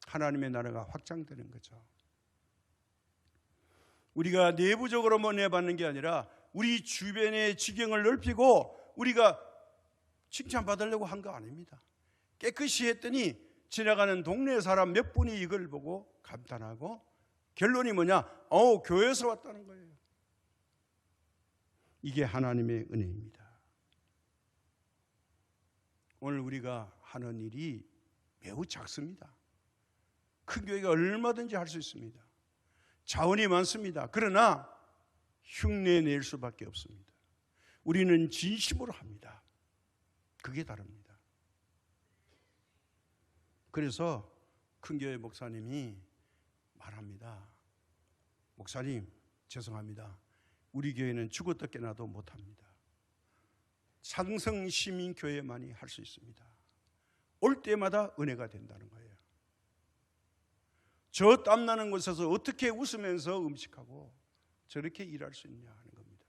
하나님의 나라가 확장되는 거죠. 우리가 내부적으로만 해받는 게 아니라 우리 주변의 지경을 넓히고 우리가 칭찬받으려고 한 거 아닙니다. 깨끗이 했더니 지나가는 동네 사람 몇 분이 이걸 보고 감탄하고 결론이 뭐냐? 교회에서 왔다는 거예요. 이게 하나님의 은혜입니다. 오늘 우리가 하는 일이 매우 작습니다. 큰 교회가 얼마든지 할 수 있습니다. 자원이 많습니다. 그러나 흉내 낼 수밖에 없습니다. 우리는 진심으로 합니다. 그게 다릅니다. 그래서 큰 교회 목사님이 말합니다. 목사님, 죄송합니다. 우리 교회는 죽었다 깨나도 못합니다. 창성시민교회만이 할 수 있습니다. 올 때마다 은혜가 된다는 거예요. 저 땀나는 곳에서 어떻게 웃으면서 음식하고 저렇게 일할 수 있냐 하는 겁니다.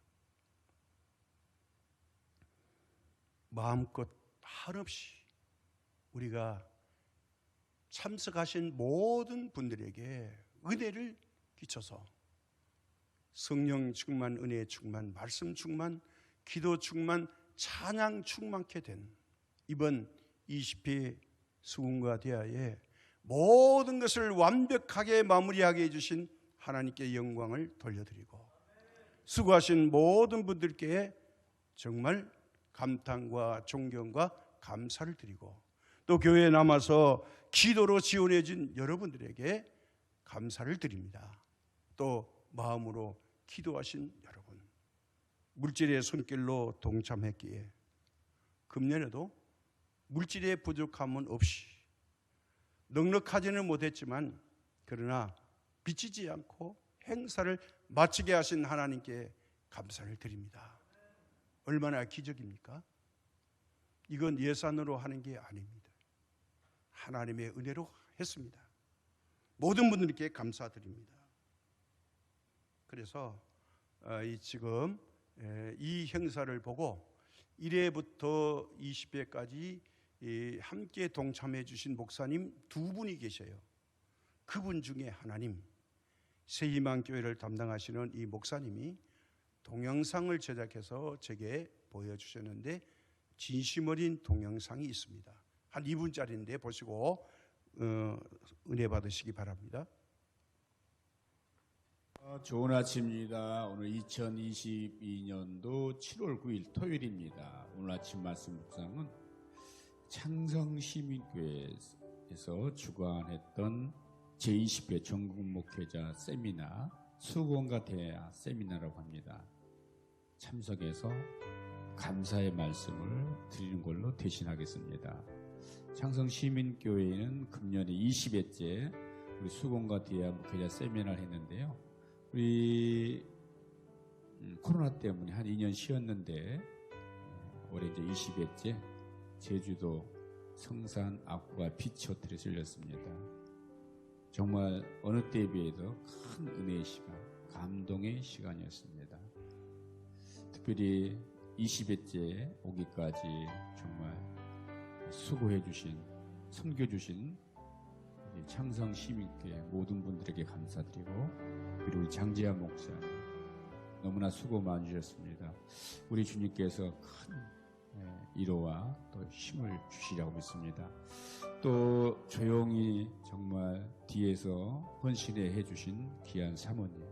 마음껏 한없이 우리가 참석하신 모든 분들에게 은혜를 끼쳐서 성령 충만, 은혜 충만, 말씀 충만, 기도 충만, 찬양 충만케 된 이번 20회 수군과 대하에 모든 것을 완벽하게 마무리하게 해주신 하나님께 영광을 돌려드리고, 수고하신 모든 분들께 정말 감탄과 존경과 감사를 드리고, 또 교회에 남아서 기도로 지원해 준 여러분들에게 감사를 드립니다. 또 마음으로 기도하신 여러분, 물질의 손길로 동참했기에 금년에도 물질의 부족함은 없이 넉넉하지는 못했지만 그러나 비치지 않고 행사를 마치게 하신 하나님께 감사를 드립니다. 얼마나 기적입니까? 이건 예산으로 하는 게 아닙니다. 하나님의 은혜로 했습니다. 모든 분들께 감사드립니다. 그래서 지금 이 행사를 보고 1회부터 20회까지 함께 동참해 주신 목사님 두 분이 계셔요. 그분 중에 하나님, 새희망교회를 담당하시는 이 목사님이 동영상을 제작해서 제게 보여주셨는데 진심 어린 동영상이 있습니다. 한 2분짜리인데 보시고 은혜 받으시기 바랍니다. 좋은 아침입니다. 오늘 2022년도 7월 9일 토요일입니다. 오늘 아침 말씀 묵상은 창성시민교회에서 주관했던 제20회 전국 목회자 세미나, 수고원과 대화 세미나라고 합니다. 참석해서 감사의 말씀을 드리는 걸로 대신하겠습니다. 창성시민교회는 금년에 20회째 우리 수고원과 대화 목회자 세미나를 했는데요. 우리 코로나 때문에 한 2년 쉬었는데 올해 이제 20회째 제주도 성산 아쿠아 비치 호텔에 실렸습니다. 정말 어느 때에 비해도 큰 은혜의 시간, 감동의 시간이었습니다. 특별히 20회째 오기까지 정말 수고해 주신, 섬겨 주신 창성시민교회 모든 분들에게 감사드리고, 그리고 장지아 목사님, 너무나 수고 많으셨습니다. 우리 주님께서 큰 위로와 또 힘을 주시라고 믿습니다. 또 조용히 정말 뒤에서 헌신해 주신 귀한 사모님,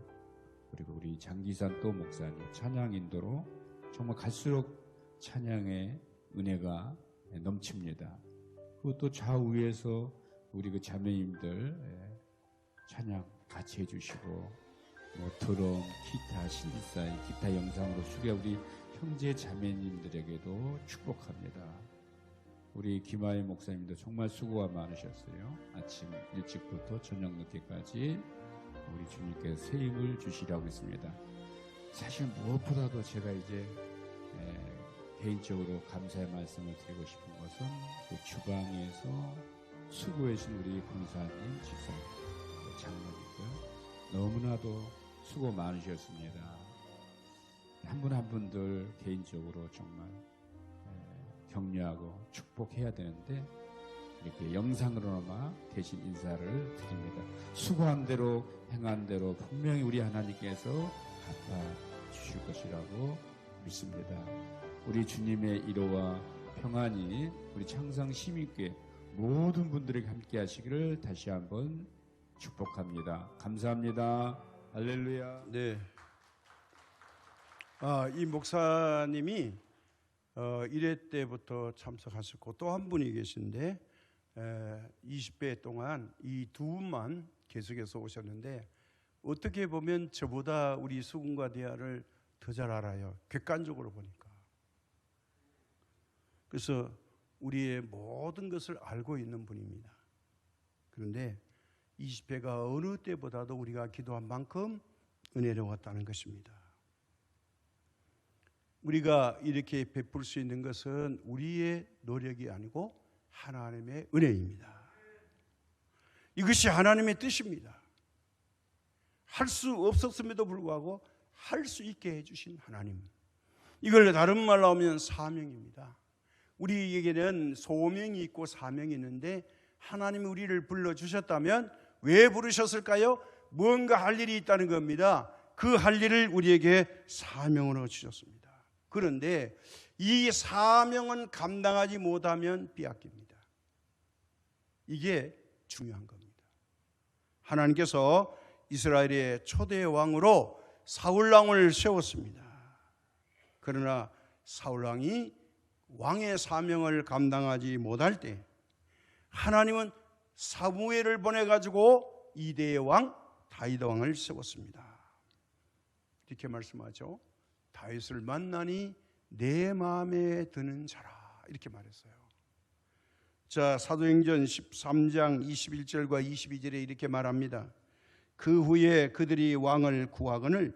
그리고 우리 장기산 또 목사님 찬양 인도로 정말 갈수록 찬양의 은혜가 넘칩니다. 그리고 또 좌우에서 우리 그 자매님들 찬양 같이 해주시고, 뭐 드럼, 기타, 신디사인, 기타 영상으로 수리한 우리 형제 자매님들에게도 축복합니다. 우리 김하희 목사님도 정말 수고가 많으셨어요. 아침 일찍부터 저녁 늦게까지 우리 주님께서 새 힘을 주시라고 했습니다. 사실 무엇보다도 제가 이제 개인적으로 감사의 말씀을 드리고 싶은 것은 그 주방에서 수고해주신 우리 권사님, 집사님, 장로님들 너무나도 수고 많으셨습니다. 한 분 한 분들 개인적으로 정말 격려하고 축복해야 되는데 이렇게 영상으로나마 대신 인사를 드립니다. 수고한 대로 행한 대로 분명히 우리 하나님께서 갚아 주실 것이라고 믿습니다. 우리 주님의 위로와 평안이 우리 창성 시민교회 모든 분들에게 함께 하시기를 다시 한번 축복합니다. 감사합니다. 할렐루야. 네. 이 목사님이 1회 때부터 참석하셨고 또 한 분이 계신데 20회 동안 이 두 분만 계속해서 오셨는데 어떻게 보면 저보다 우리 수군과 대화를 더 잘 알아요. 객관적으로 보니까. 그래서 우리의 모든 것을 알고 있는 분입니다. 그런데 20회가 어느 때보다도 우리가 기도한 만큼 은혜로웠다는 것입니다. 우리가 이렇게 베풀 수 있는 것은 우리의 노력이 아니고 하나님의 은혜입니다. 이것이 하나님의 뜻입니다. 할 수 없었음에도 불구하고 할 수 있게 해주신 하나님. 이걸 다른 말로 하면 사명입니다. 우리에게는 소명이 있고 사명이 있는데 하나님이 우리를 불러주셨다면 왜 부르셨을까요? 뭔가 할 일이 있다는 겁니다. 그 할 일을 우리에게 사명으로 주셨습니다. 그런데 이 사명은 감당하지 못하면 빼앗깁니다. 이게 중요한 겁니다. 하나님께서 이스라엘의 초대 왕으로 사울왕을 세웠습니다. 그러나 사울왕이 왕의 사명을 감당하지 못할 때 하나님은 사무엘을 보내가지고 이대의 왕 다윗 왕을 세웠습니다. 이렇게 말씀하죠. 다윗을 만나니 내 마음에 드는 자라, 이렇게 말했어요. 자, 사도행전 13장 21절과 22절에 이렇게 말합니다. 그 후에 그들이 왕을 구하거늘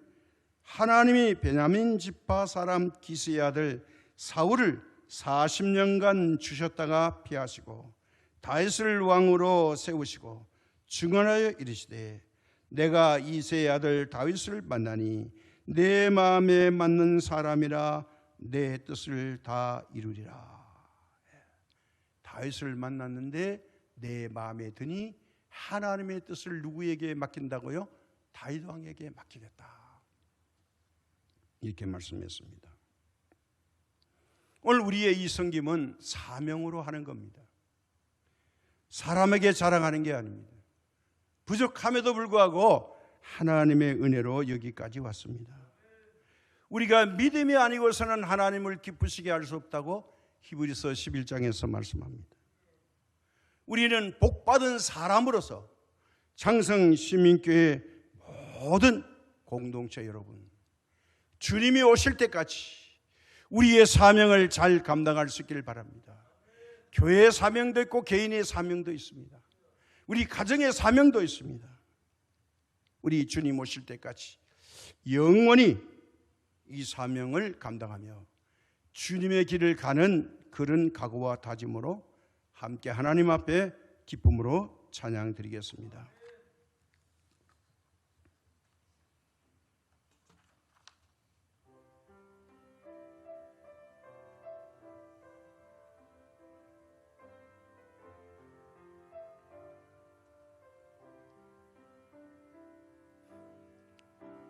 하나님이 베냐민 지파 사람 기스의 아들 사울을 40년간 주셨다가 피하시고 다윗을 왕으로 세우시고 증언하여 이르시되 내가 이새의 아들 다윗을 만나니 내 마음에 맞는 사람이라 내 뜻을 다 이루리라. 다윗을 만났는데 내 마음에 드니 하나님의 뜻을 누구에게 맡긴다고요? 다윗 왕에게 맡기겠다. 이렇게 말씀했습니다. 오늘 우리의 이 섬김은 사명으로 하는 겁니다. 사람에게 자랑하는 게 아닙니다. 부족함에도 불구하고 하나님의 은혜로 여기까지 왔습니다. 우리가 믿음이 아니고서는 하나님을 기쁘시게 할 수 없다고 히브리서 11장에서 말씀합니다. 우리는 복받은 사람으로서 창성 시민교회 모든 공동체 여러분, 주님이 오실 때까지 우리의 사명을 잘 감당할 수 있기를 바랍니다. 교회의 사명도 있고 개인의 사명도 있습니다. 우리 가정의 사명도 있습니다. 우리 주님 오실 때까지 영원히 이 사명을 감당하며 주님의 길을 가는 그런 각오와 다짐으로 함께 하나님 앞에 기쁨으로 찬양 드리겠습니다.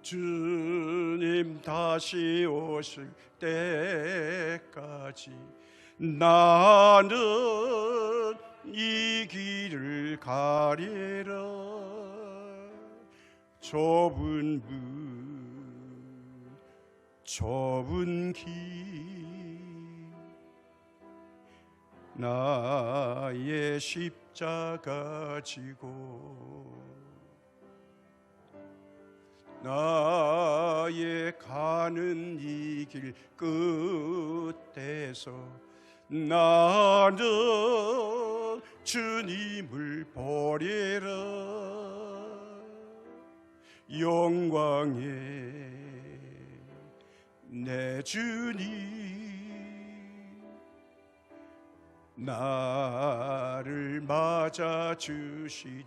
주님 다시 오실 때까지 나는 이 길을 가리라. 좁은 길 나의 십자가 지고 나의 가는 이 길 끝에서 나는 주님을 보리라. 영광의 내 주님 나를 맞아 주시리.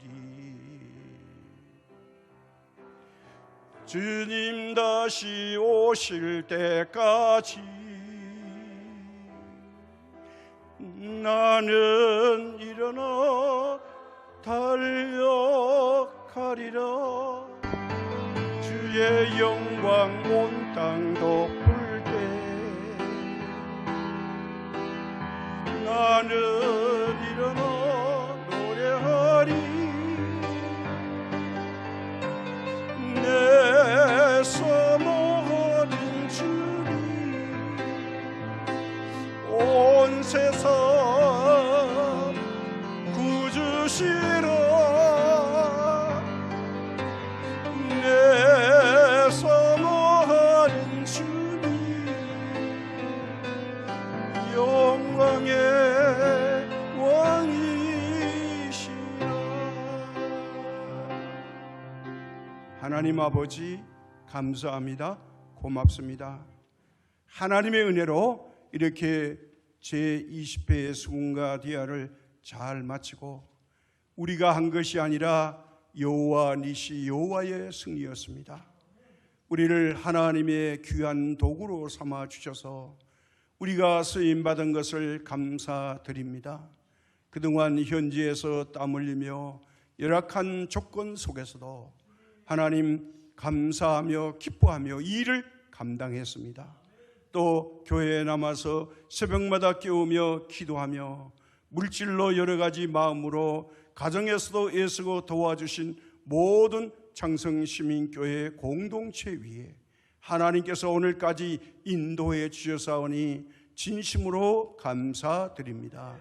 주님 다시 오실 때까지 나는 일어나 달려가리라. 주의 영광 온 땅 덮을 때 나는 일어나 노래하리. 내 사모하는 주님 온 세상 구주시라. 내 사모하는 주님 영광의 왕이시라. 하나님 아버지 감사합니다. 고맙습니다. 하나님의 은혜로 이렇게 제20회의 수군가 디아를 잘 마치고 우리가 한 것이 아니라 여호와 니시 여호와의 승리였습니다. 우리를 하나님의 귀한 도구로 삼아 주셔서 우리가 쓰임받은 것을 감사드립니다. 그동안 현지에서 땀 흘리며 열악한 조건 속에서도 하나님 감사하며 기뻐하며 이 일을 감당했습니다. 또 교회에 남아서 새벽마다 깨우며 기도하며 물질로 여러 가지 마음으로 가정에서도 애쓰고 도와주신 모든 장성시민교회 공동체 위에 하나님께서 오늘까지 인도해 주셔사오니 진심으로 감사드립니다.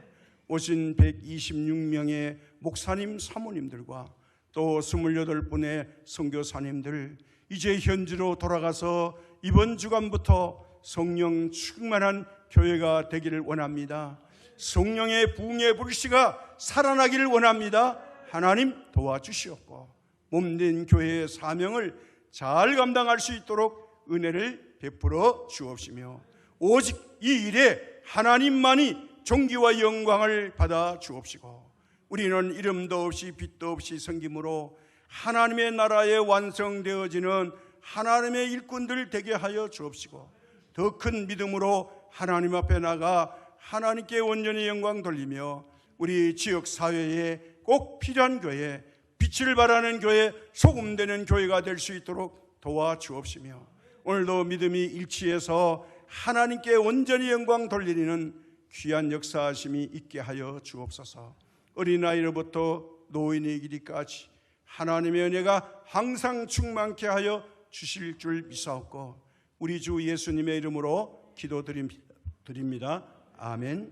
오신 126명의 목사님 사모님들과 또 28분의 선교사님들 이제 현지로 돌아가서 이번 주간부터 성령 충만한 교회가 되기를 원합니다. 성령의 부흥의 불씨가 살아나기를 원합니다. 하나님 도와주시옵고 몸된 교회의 사명을 잘 감당할 수 있도록 은혜를 베풀어 주옵시며 오직 이 일에 하나님만이 존귀와 영광을 받아 주옵시고 우리는 이름도 없이 빛도 없이 섬김으로 하나님의 나라에 완성되어지는 하나님의 일꾼들 되게 하여 주옵시고 더 큰 믿음으로 하나님 앞에 나가 하나님께 온전히 영광 돌리며 우리 지역 사회에 꼭 필요한 교회, 빛을 발하는 교회, 소금되는 교회가 될 수 있도록 도와주옵시며 오늘도 믿음이 일치해서 하나님께 온전히 영광 돌리는 귀한 역사하심이 있게 하여 주옵소서. 어린아이로부터 노인에 이르기까지 하나님의 은혜가 항상 충만케 하여 주실 줄 믿사옵고 우리 주 예수님의 이름으로 기도드립니다. 아멘.